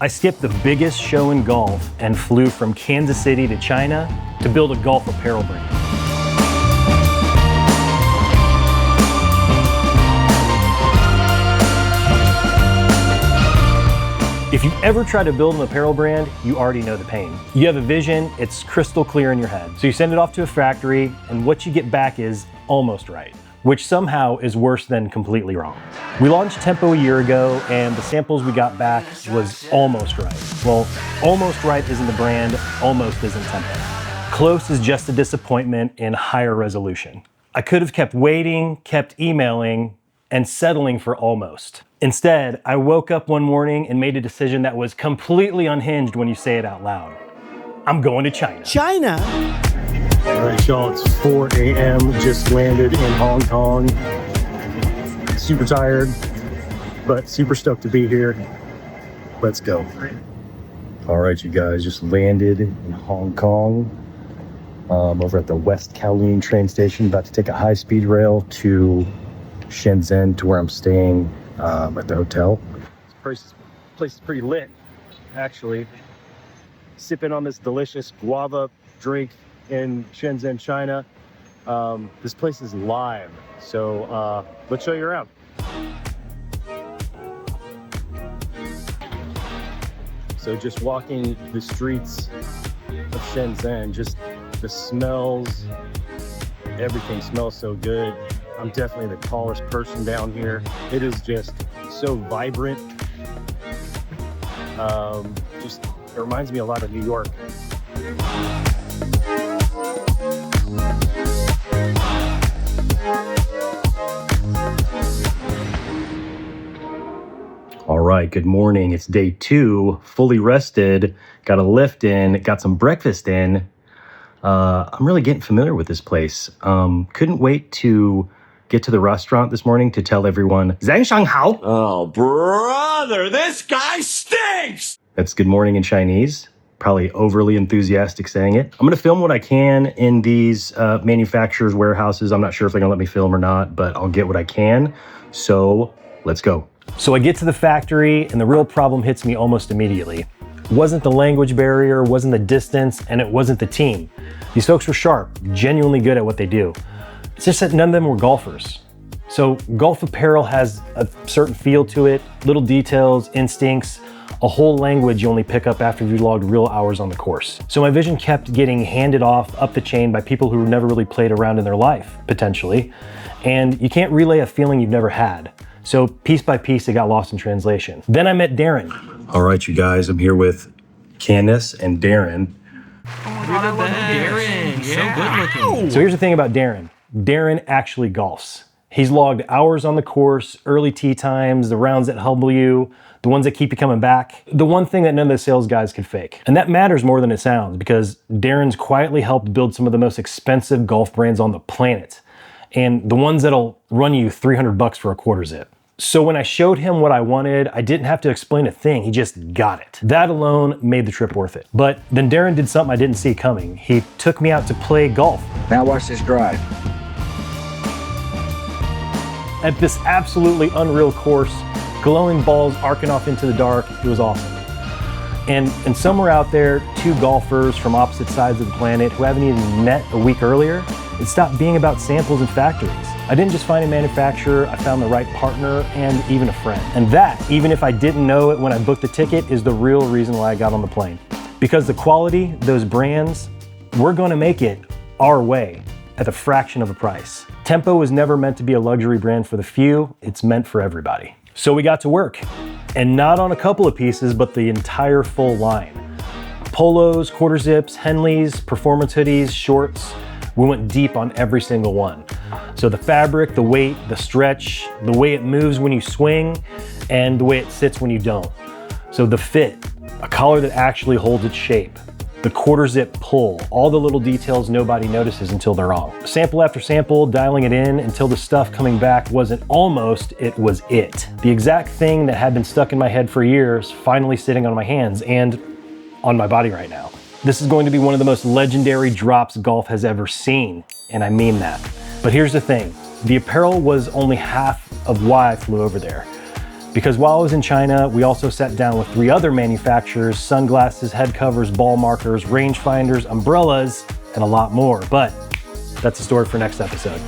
I skipped the biggest show in golf and flew from Kansas City to China to build a golf apparel brand. If you've ever tried to build an apparel brand, you already know the pain. You have a vision, it's crystal clear in your head. So you send it off to a factory, and what you get back is almost right, which somehow is worse than completely wrong. We launched Tempo a year ago, and the samples we got back was almost right. Well, almost right isn't the brand, almost isn't Tempo. Close is just a disappointment in higher resolution. I could have kept waiting, kept emailing, and settling for almost. Instead, I woke up one morning and made a decision that was completely unhinged when you say it out loud. I'm going to China. China? All right, y'all, it's 4 a.m. Just landed in Hong Kong. Super tired, but super stoked to be here. Let's go. All right, you guys, just landed in Hong Kong. Over at the West Kowloon train station, about to take a high-speed rail to Shenzhen, to where I'm staying at the hotel. This place is pretty lit, actually. Sipping on this delicious guava drink in Shenzhen, China. This place is live, so let's show you around. So just walking the streets of Shenzhen, just the smells, everything smells so good. I'm definitely the tallest person down here. It is just so vibrant. It reminds me a lot of New York. All right, good morning. It's day 2, fully rested, got a lift in, got some breakfast in. I'm really getting familiar with this place. Couldn't wait to get to the restaurant this morning to tell everyone, 早上好. Oh, brother, this guy stinks! That's good morning in Chinese. Probably overly enthusiastic saying it. I'm gonna film what I can in these manufacturers' warehouses. I'm not sure if they're gonna let me film or not, but I'll get what I can. So let's go. So I get to the factory and the real problem hits me almost immediately. It wasn't the language barrier, wasn't the distance, and it wasn't the team. These folks were sharp, genuinely good at what they do. It's just that none of them were golfers. So golf apparel has a certain feel to it, little details, instincts, a whole language you only pick up after you've logged real hours on the course. So my vision kept getting handed off up the chain by people who never really played around in their life, potentially. And you can't relay a feeling you've never had. So piece by piece, it got lost in translation. Then I met Darren. All right, you guys, I'm here with Candace and Darren. Oh, look at Darren, so good looking. So here's the thing about Darren. Darren actually golfs. He's logged hours on the course, early tee times, the rounds that humble you, the ones that keep you coming back. The one thing that none of the sales guys could fake. And that matters more than it sounds, because Darren's quietly helped build some of the most expensive golf brands on the planet. And the ones that'll run you $300 for a quarter zip. So when I showed him what I wanted, I didn't have to explain a thing, he just got it. That alone made the trip worth it. But then Darren did something I didn't see coming. He took me out to play golf. Now watch this drive. At this absolutely unreal course, glowing balls arcing off into the dark, it was awesome. And somewhere out there, 2 golfers from opposite sides of the planet who haven't even met a week earlier, it stopped being about samples and factories. I didn't just find a manufacturer, I found the right partner and even a friend. And that, even if I didn't know it when I booked the ticket, is the real reason why I got on the plane. Because the quality, those brands, we're gonna make it our way at a fraction of a price. Tempo was never meant to be a luxury brand for the few, it's meant for everybody. So we got to work. And not on a couple of pieces, but the entire full line. Polos, quarter zips, henleys, performance hoodies, shorts. We went deep on every single one. So the fabric, the weight, the stretch, the way it moves when you swing, and the way it sits when you don't. So the fit, a collar that actually holds its shape. The quarter zip pull, all the little details nobody notices until they're wrong. Sample after sample, dialing it in until the stuff coming back wasn't almost, it was it. The exact thing that had been stuck in my head for years, finally sitting on my hands and on my body right now. This is going to be one of the most legendary drops golf has ever seen, and I mean that. But here's the thing, the apparel was only half of why I flew over there. Because while I was in China, we also sat down with 3 other manufacturers: sunglasses, head covers, ball markers, rangefinders, umbrellas, and a lot more. But that's a story for next episode.